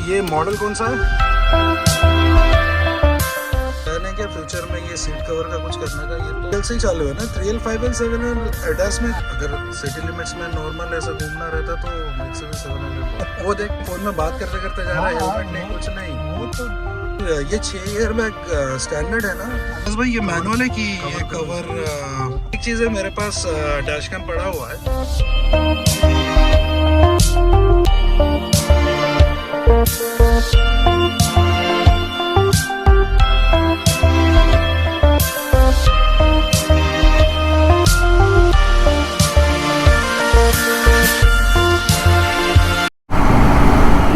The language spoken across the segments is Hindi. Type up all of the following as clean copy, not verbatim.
ये मॉडल कौन सा है? कहने क्या फ्यूचर में ये सीट कवर का कुछ करने का ये तो से ही चालू है ना। 3L 5L 7L एडास में अगर सिटी लिमिट्स में नॉर्मल ऐसा घूमना रहता तो मैक्सिमम 700। वो देख फोन में बात करते करते जा रहा है, हेलमेट नहीं कुछ नहीं। वो तो ये 6 ईयर बैग स्टैंडर्ड है ना बस भाई। ये मैनुअल है कि ये कवर एक चीज़ है मेरे पास डैश कैम पड़ा हुआ है।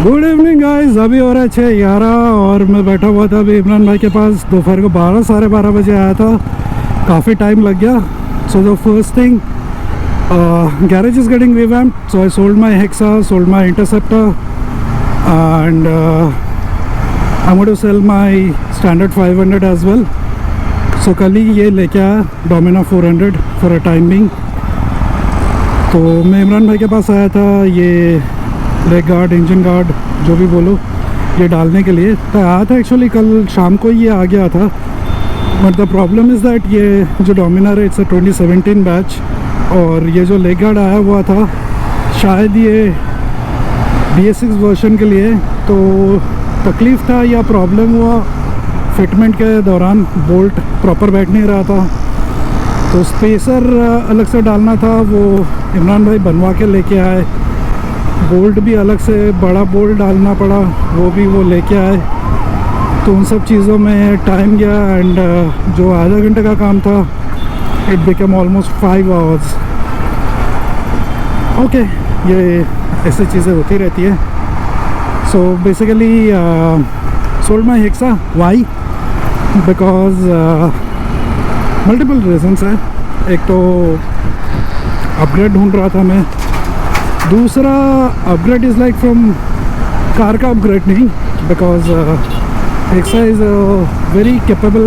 गुड इवनिंग गाइस, अभी हो रहा है 6:11 और मैं बैठा हुआ था अभी इमरान भाई के पास। दोपहर को 12 साढ़े 12 बजे आया था, काफ़ी टाइम लग गया। सो the first thing, garage is getting revamped, so I sold my Hexa, sold my Interceptor, and I'm going to sell my standard 500 as well. So कल ही ये लेके आया Domina 400 for a time being। तो मैं इमरान भाई के पास आया था ये लेग गार्ड, इंजन गार्ड, जो भी बोलो, ये डालने के लिए तो आया था। एक्चुअली कल शाम को ये आ गया था, but the problem is that ये जो डोमिनार है इट्स अ 2017 बैच, और ये जो लेग गार्ड आया हुआ था शायद ये BS6 वर्जन के लिए। तो तकलीफ़ था या प्रॉब्लम हुआ फिटमेंट के दौरान, बोल्ट प्रॉपर बैठ नहीं रहा था। तो स्पेसर अलग से डालना था, वो इमरान भाई बनवा के लेके आए। बोल्ट भी अलग से बड़ा बोल्ट डालना पड़ा, वो भी वो लेके आए। तो उन सब चीज़ों में टाइम गया एंड जो आधा घंटे का काम था it become almost 5 hours. Okay, ये ऐसी चीज़ें होती रहती है। So basically sold my Hexa. Why? Because multiple reasons है। एक तो अपग्रेड ढूंढ रहा था मैं, दूसरा upgrade is like from car का अपग्रेड नहीं, because Hexa is a very capable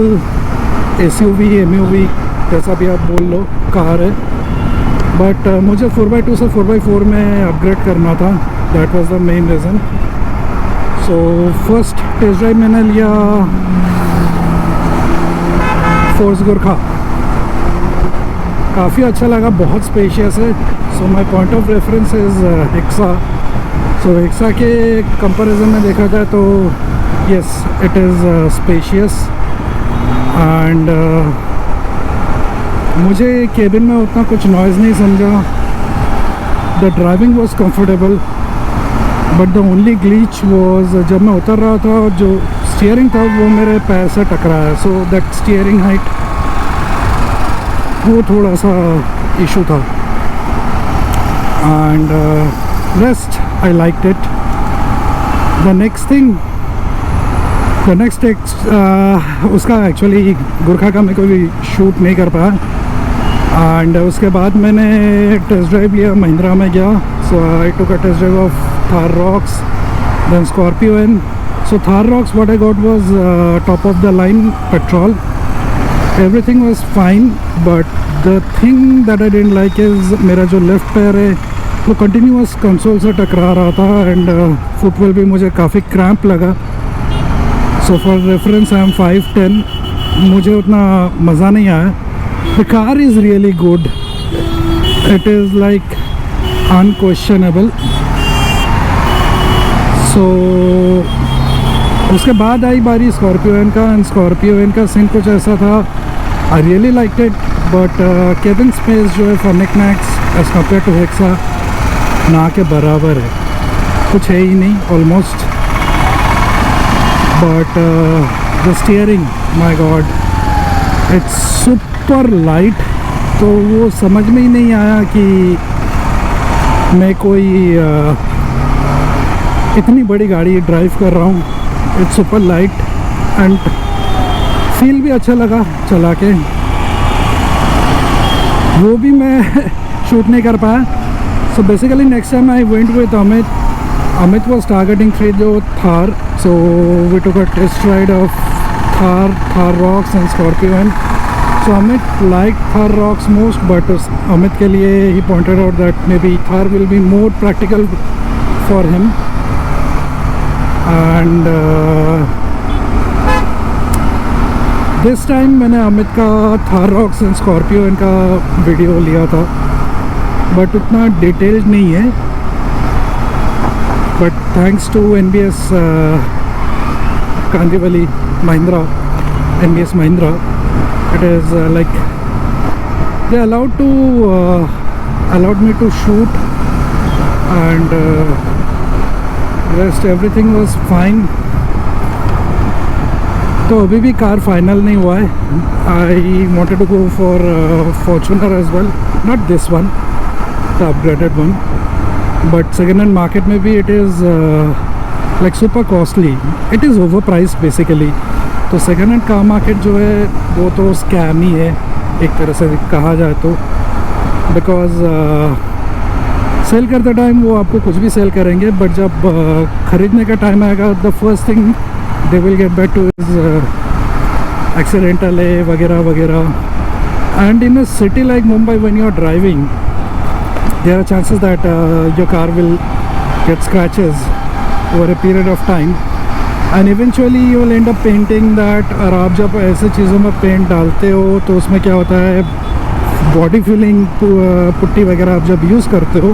SUV MUV जैसा भी आप बोल लो कार है। बट मुझे 4x2 से 4x4 में अपग्रेड करना था, that was the main reason. So first test drive मैंने लिया फोर्स गुरखा, काफ़ी अच्छा लगा, बहुत स्पेशियस है। So my point of reference is Hexa. So Hexa के कंपैरिजन में देखा जाए तो yes it is spacious and मुझे केबिन में उतना कुछ नॉइज़ नहीं समझा। The driving was comfortable, but the only glitch was जब मैं उतर रहा था जो स्टीयरिंग था वो मेरे पैर से टकराया। सो दैट स्टीयरिंग हाइट वो थोड़ा सा इशू था and rest I liked it. The next thing, the next उसका एक्चुअली गुरखा का मैं कोई शूट नहीं कर पाया एंड उसके बाद मैंने टेस्ट ड्राइव लिया, महिंद्रा में गया। So I took a test drive of Thar Roxx, then Scorpio N. So Thar Roxx what I got was top of the line petrol, everything was fine, but the thing that I didn't like is मेरा जो लेफ्ट पैर है वो कंटिन्यूअस कंसोल से टकरा रहा था एंड फुटवेल भी मुझे काफ़ी क्रैम्प लगा। So for reference I am 5'10", मुझे उतना मज़ा नहीं आया। The car is really good, it is like unquestionable. So उसके बाद आई बारी स्कॉर्पियो एन का, एंड स्कॉर्पियो एन का सीन कुछ ऐसा था, I really like it, but cabin space जो है for knickknacks as compare to Hexa ना के बराबर है, कुछ है ही नहीं almost. But the steering, my God, it's super light. तो वो समझ में ही नहीं आया कि मैं कोई इतनी बड़ी गाड़ी ड्राइव कर रहा हूँ। It's super light and feel भी अच्छा लगा चला के। वो भी मैं शूट नहीं कर पाया। So basically next time I went with Amit was targeting Thar, so we took a test ride of Thar Rocks and Scorpio. So Amit liked Thar Rocks most, but Amit के लिए he pointed out that maybe Thar will be more practical for him. And this time मैंने अमित का Thar Rocks and Scorpio इनका वीडियो लिया था, बट उतना डिटेल्ड नहीं है. But thanks to NBS Kandivali Mahindra, NBS Mahindra, it is like they allowed me to shoot, and rest everything was fine. तो अभी भी कार फाइनल नहीं हुआ है. I wanted to go for Fortuner as well, not this one, the upgraded one, but second hand market में भी it is like super costly. It is overpriced basically. तो सेकेंड हैंड कार मार्केट जो है वो तो स्कैम ही है एक तरह से कहा जाए तो, बिकॉज सेल करते टाइम वो आपको कुछ भी सेल करेंगे, बट जब ख़रीदने का टाइम आएगा the first thing they will get back to is accidental है वगैरह वगैरह. And in a city like Mumbai when you are driving there are chances that your car will get scratches over a period of time, and eventually you will end up painting that. और आप जब ऐसे चीज़ों में पेंट डालते हो तो उसमें क्या होता है, बॉडी फिलिंग पुट्टी वगैरह आप जब यूज़ करते हो,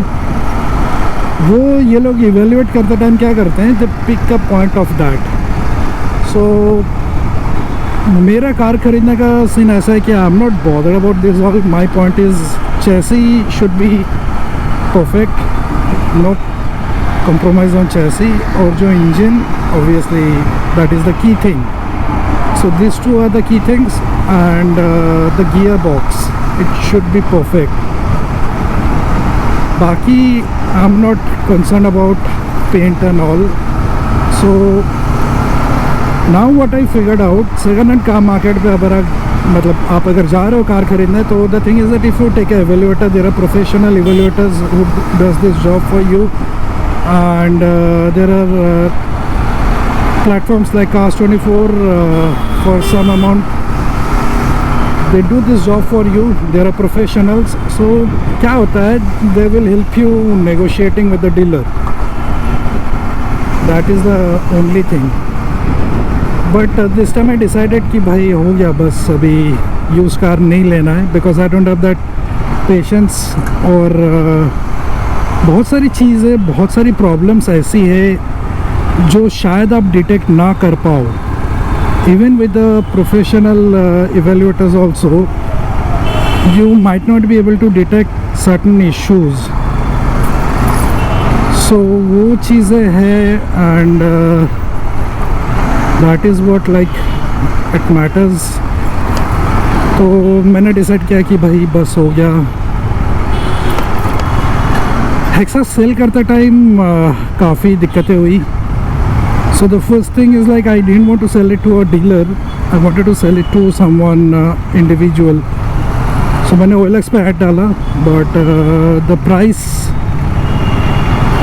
वो ये लोग इवेल्युएट करते टाइम क्या करते हैं, they pick a point of that. So मेरा कार खरीदने का सीन ऐसा है कि I am not bothered about this all. My point is chassis should be perfect, no compromise on chassis, और जो engine obviously that is the key thing. So these two are the key things, and the gearbox, it should be perfect. बाकी I'm not concerned about paint and all. So now what I figured out, second hand car market पे मतलब आप अगर जा रहे हो कार खरीदने, तो the thing is that if you take a evaluator, there are professional evaluators who does this job for you. And there are platforms like Cars24 for some amount they do this job for you. There are professionals. So क्या होता है, they will help you negotiating with the dealer. That is the only thing. But this time I decided कि भाई हो गया, बस अभी यूज़ कार नहीं लेना है, because I don't have that patience. और बहुत सारी चीज़ें, बहुत सारी प्रॉब्लम्स ऐसी है जो शायद आप डिटेक्ट ना कर पाओ. Even with the professional evaluators also you might not be able to detect certain issues. So वो चीज़ें हैं, and that is what like it matters. तो मैंने डिसाइड किया कि भाई बस हो गया. हेक्सा सेल करते टाइम काफ़ी दिक्कतें हुई. So the first thing is like I didn't want to sell it to a dealer, I wanted to sell it to someone individual. So मैंने OLX पे ऐड डाला, बट द प्राइस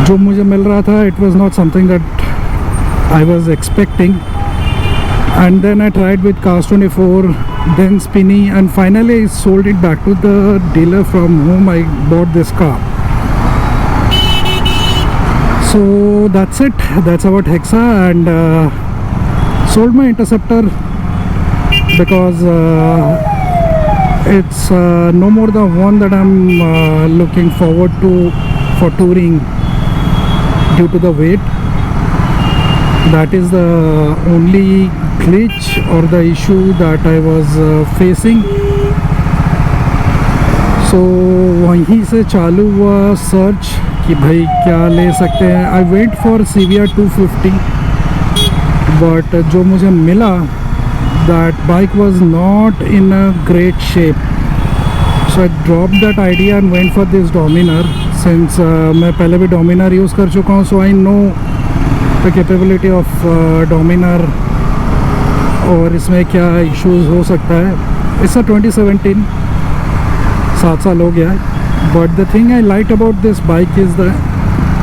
जो मुझे मिल रहा था, it was not something that I was expecting. And then I tried with Cars24, then Spinny, and finally I sold it back to the dealer from whom I bought this car. So that's it, that's about Hexa. And sold my Interceptor because it's no more the one that I'm looking forward to for touring due to the weight. That is the only glitch or the issue that I was facing. So वहीं से चालू हुआ सर्च कि भाई क्या ले सकते हैं. I wait for CBR 250, but जो मुझे मिला, that bike was not in a great shape. So I drop that idea and went for this Dominar. Since मैं पहले भी डोमिनर यूज़ कर चुका हूँ, so I know the capability of Dominar और इसमें क्या इश्यूज़ हो सकता है. इट्स 2017, 7 साल हो गया है. But the thing I liked about this bike is the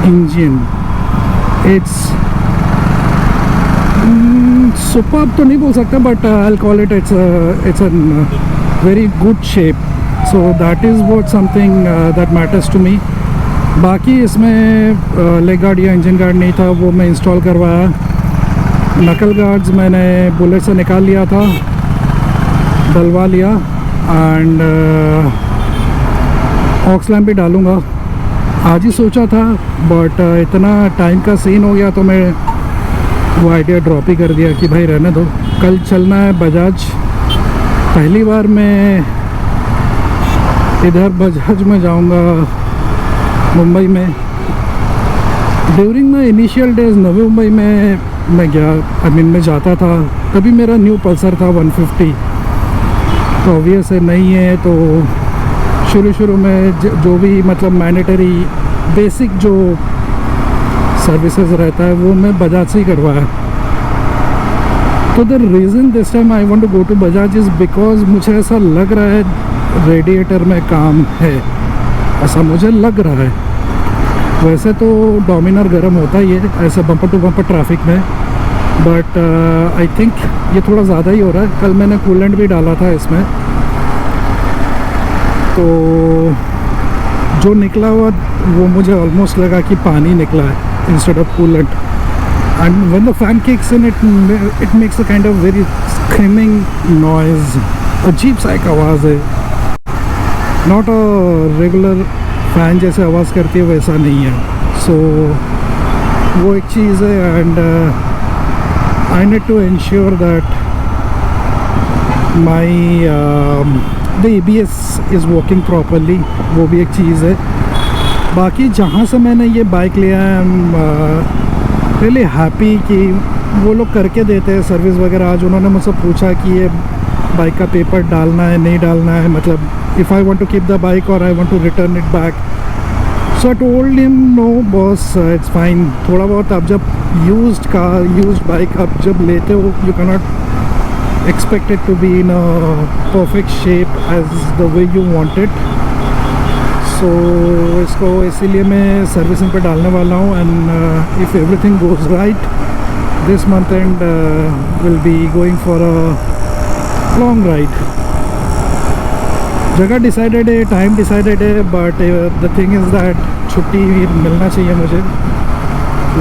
engine. It's superb तो नहीं बोल सकता, but I'll call it it's an very good shape. So that is what something that matters to me. बाकी इसमें लेग गार्ड या इंजन गार्ड नहीं था, वो मैं इंस्टॉल करवाया. नकल गार्ड्स मैंने बुलेट से निकाल लिया था, डलवा लिया. एंड ऑक्स लैम्प भी डालूँगा. आज ही सोचा था बट इतना टाइम का सीन हो गया तो मैं वो आइडिया ड्रॉप ही कर दिया कि भाई रहने दो. कल चलना है बजाज. पहली बार मैं इधर बजाज में जाऊंगा मुंबई में. During my initial days Navi Mumbai में मैं गया, मैं जाता था. तभी मेरा न्यू पल्सर था 150. तो ऑब्वियस है नहीं है, तो शुरू में जो भी मतलब मैंडेटरी बेसिक जो सर्विसेज रहता है वो मैं बजाज से ही करवाया. तो the reason this time I want to go to Bajaj is because मुझे ऐसा लग रहा है रेडिएटर में काम है, ऐसा मुझे लग रहा है. वैसे तो डोमिनर गर्म होता ही है ऐसे बम्पर टू बम्पर ट्रैफिक में, बट आई थिंक ये थोड़ा ज़्यादा ही हो रहा है. कल मैंने कूलेंट भी डाला था इसमें, तो जो निकला हुआ वो मुझे ऑलमोस्ट लगा कि पानी निकला है instead of coolant. And when the fan kicks in it makes a kind of very screaming noise. अजीब सा एक आवाज़ है, नॉट अ रेगुलर फ़ैन जैसे आवाज़ करती है वैसा नहीं है. सो वो एक चीज़ है. And I need to ensure that my the ABS is working properly, वो भी एक चीज़ है. बाकी जहाँ से मैंने ये बाइक लिया है, आई एम रियली हैप्पी कि वो लोग करके देते हैं सर्विस वगैरह. आज उन्होंने मुझसे पूछा कि ये बाइक का पेपर डालना है नहीं डालना है, मतलब if I want to keep the bike और I want to return it back. So I told him no boss it's fine. थोड़ा बहुत आप जब यूज्ड बाइक आप जब लेते हो, you can not expect it to be in a perfect shape as the way you want it. So इसको इसीलिए मैं सर्विसिंग पे डालने वाला हूँ. And if everything goes right this month end will be going for a long ride. जगह डिसाइडेड है, टाइम डिसाइडेड है, but the thing is that छुट्टी मिलना चाहिए मुझे.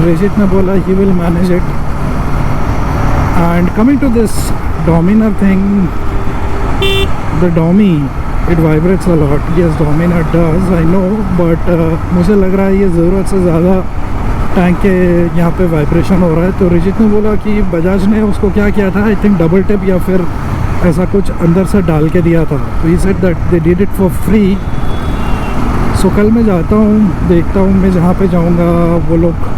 रिजित ने बोला he will manage it. And coming to this Dominar thing, the Domi, it vibrates a lot. Yes, Dominar does, I know, but मुझे लग रहा है ये ज़रूरत से ज़्यादा टैंक के यहाँ पे वाइब्रेशन हो रहा है. तो रिजित ने बोला कि बजाज ने उसको क्या किया था, आई थिंक डबल टिप या फिर ऐसा कुछ अंदर से डाल के दिया था. तो he said that they did it for free. So कल मैं जाता हूँ, देखता हूँ. मैं जहाँ पे जाऊँगा वो लोग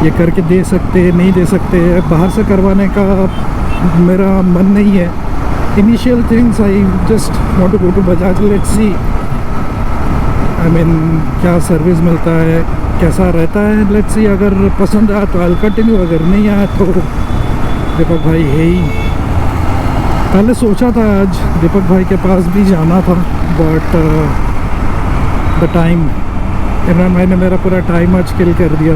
ये करके दे सकते नहीं दे सकते. बाहर से करवाने का मेरा मन नहीं है. Initial things I just want to go to Bajaj, let's see क्या सर्विस मिलता है, कैसा रहता है, लेट्स सी. अगर पसंद आया तो आई कंटिन्यू, अगर नहीं आया तो दीपक भाई है ही. पहले सोचा था आज दीपक भाई के पास भी जाना था, बट द टाइम, इमरान भाई ने मेरा पूरा टाइम आज किल कर दिया.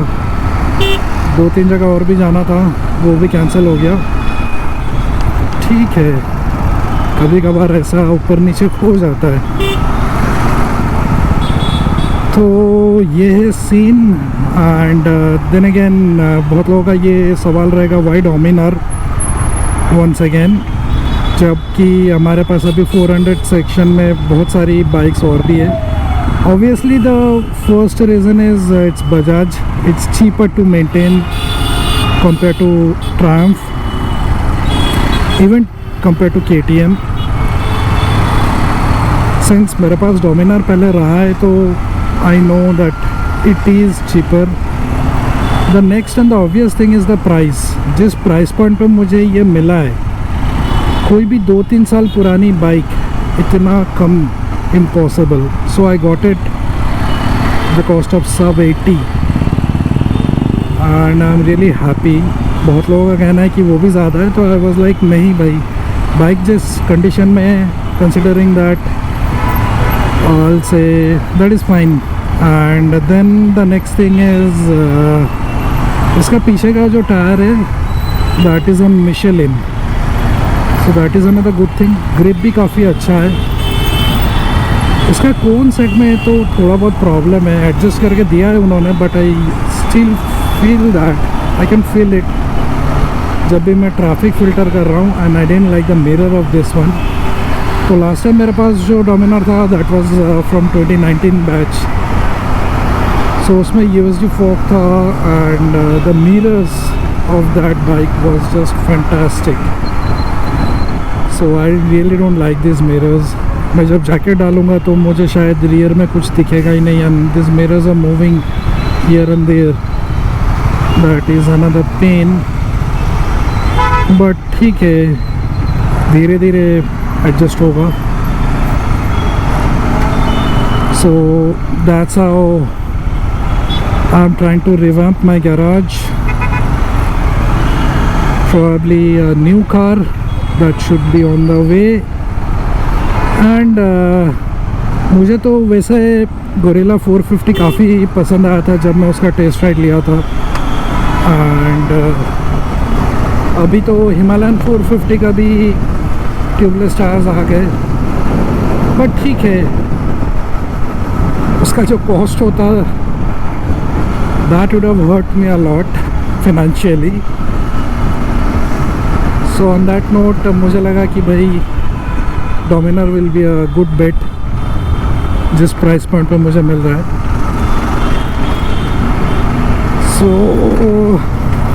2-3 जगह और भी जाना था, वो भी कैंसिल हो गया. ठीक है, कभी कभार ऐसा ऊपर नीचे हो जाता है. तो ये है सीन. एंड देन अगेन बहुत लोगों का ये सवाल रहेगा वाई डोमिनर वंस अगेन, जबकि हमारे पास अभी 400 सेक्शन में बहुत सारी बाइक्स और भी है. Obviously the first reason is it's Bajaj. It's cheaper to maintain compare to Triumph, even compared to KTM. Since मेरे पास डोमिनर पहले रहा है तो I know that it is cheaper. The next and the obvious thing is the price. जिस प्राइस पॉइंट पे मुझे ये मिला है, कोई भी 2-3 साल पुरानी बाइक इतना कम impossible. So I got it the cost of sub 80 and I'm really happy. बहुत लोगों का कहना है कि वो भी ज़्यादा है, तो आई वॉज लाइक नहीं भाई, बाइक जिस कंडीशन में है, कंसिडरिंग दैट ऑल से that is fine. And then the next thing is इसका पीछे का जो टायर है that is on Michelin. So that is another good thing. Grip भी काफ़ी अच्छा है। इसका कोन सेट में तो थोड़ा बहुत प्रॉब्लम है, एडजस्ट करके दिया है उन्होंने, but I still feel that I can feel it जब भी मैं ट्रैफिक फ़िल्टर कर रहा हूँ। And I didn't like the mirror of this one. तो लास्ट टाइम मेरे पास जो डोमिनर था दैट वाज फ्रॉम 2019 बैच, सो उसमें USD फोक था and the mirrors of that bike was just fantastic. So I really don't like this mirrors. मैं जब जैकेट डालूंगा तो मुझे शायद रियर में कुछ दिखेगा ही नहीं, and this mirrors are moving here and there, that is another pain. But ठीक है, धीरे धीरे एडजस्ट होगा। So that's how I am trying to revamp my garage. Probably a new car that should be on the way. And मुझे तो वैसे गोरिल्ला 450 काफ़ी पसंद आया था जब मैं उसका टेस्ट राइड लिया था। एंड अभी तो हिमालयन 450 का भी ट्यूबलेस टायर्स आ गए, बट ठीक है, उसका जो कॉस्ट होता that would have hurt me a lot financially. So on that note मुझे लगा कि भाई Dominar will be a good bet जिस प्राइस पॉइंट पे मुझे मिल रहा है। सो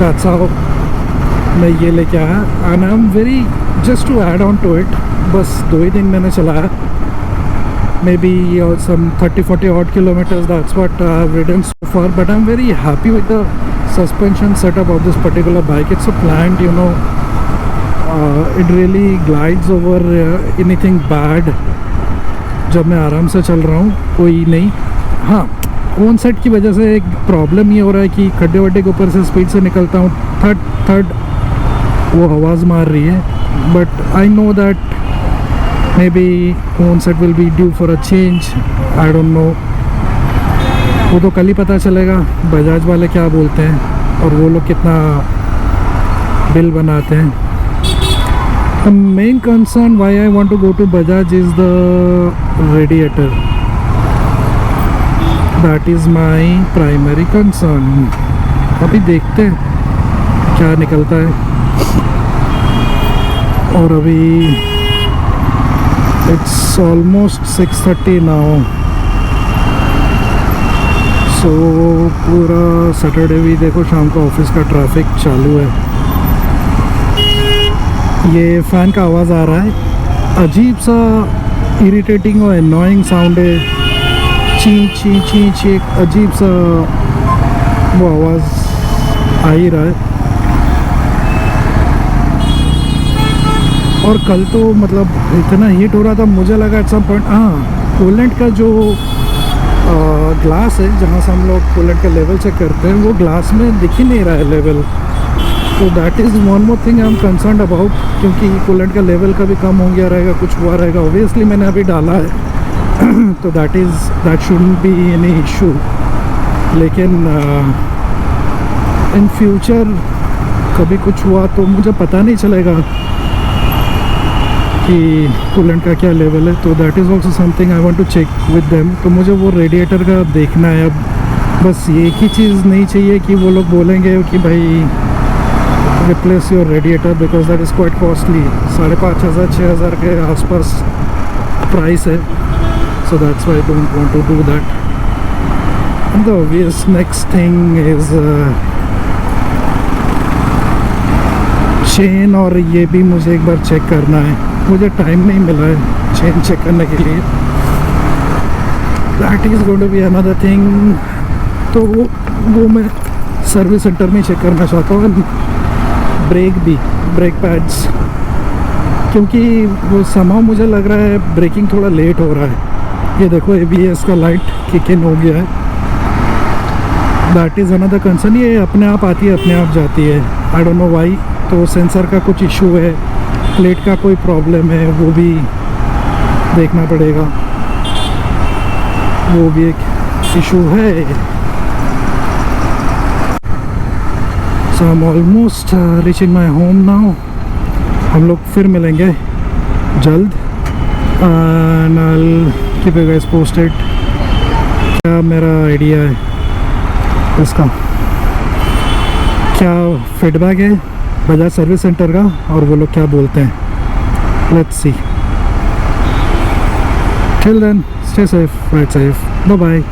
दैट्स हाउ मैं ये लेके आया। And I am very just to add on to it, बस 2 ही दिन मैंने चलाया, maybe some 30-40 odd kilometers, that's what I've ridden so far, but I'm very happy with the suspension setup of this particular bike. It's a plant, you know, it really glides over anything bad जब मैं आराम से चल रहा हूँ, कोई नहीं। हाँ, कोन सेट की वजह से एक प्रॉब्लम ये हो रहा है कि खड्डे वड्डे के ऊपर से स्पीड से निकलता हूँ, थर्ड वो आवाज़ मार रही है, but I know that may be cone set will be due for a change, I don't know. वो तो कल ही पता चलेगा बजाज वाले क्या बोलते हैं और वो लोग कितना बिल बनाते हैं। The main concern why I want to go to Bajaj is the radiator. That is my primary concern. अभी देखते हैं क्या निकलता है। और अभी it's almost 6:30 now. So पूरा सैटरडे भी देखो शाम को ऑफिस का ट्रैफिक चालू है। ये फ़ैन का आवाज़ आ रहा है, अजीब सा इरिटेटिंग और एनॉइंग साउंड है, ची ची ची ची, एक अजीब सा वो आवाज़ आ ही रहा है। और कल तो मतलब इतना हीट हो रहा था, मुझे लगा एट सम पॉइंट कूलेंट का जो ग्लास है जहाँ से हम लोग कूलेंट का लेवल चेक करते हैं, वो ग्लास में दिख ही नहीं रहा है लेवल। तो that is one more thing I am concern about, क्योंकि कूलेंट का लेवल कभी कम हो गया रहेगा, कुछ हुआ रहेगा। ऑब्वियसली मैंने अभी डाला है तो that shouldn't be any issue, लेकिन इन फ्यूचर कभी कुछ हुआ तो मुझे पता नहीं चलेगा कि कूलेंट का क्या लेवल है। तो that is also something I want to check with them. तो मुझे वो रेडिएटर का देखना है। अब बस एक ही चीज़ नहीं चाहिए कि वो लोग बोलेंगे कि भाई replace your radiator, because that is quite costly. 5,500-6,000 के आसपास प्राइस है, so that's why I don't want to do that. And the obvious next thing is chain, और ये भी मुझे एक बार चेक करना है, मुझे टाइम नहीं मिला है चेन चेक करने के लिए। That is going to be another thing. तो वो मैं सर्विस सेंटर में चेक करना चाहता हूँ। ब्रेक पैड्स, क्योंकि वो समय मुझे लग रहा है ब्रेकिंग थोड़ा लेट हो रहा है। ये देखो ABS का लाइट किक इन हो गया है, दैट इज़ अनदर कंसर्न। ये अपने आप आती है, अपने आप जाती है, आई डोंट नो वाई। तो सेंसर का कुछ इशू है, प्लेट का कोई प्रॉब्लम है, वो भी देखना पड़ेगा, वो भी एक इशू है। So I'm almost reaching my home now. हम लोग फिर मिलेंगे जल्द and I keep you guys posted क्या मेरा आइडिया है इसका, क्या फीडबैक है बजाज सर्विस सेंटर का और वो लोग क्या बोलते हैं। Let's see. Till then stay safe, ride safe, bye bye.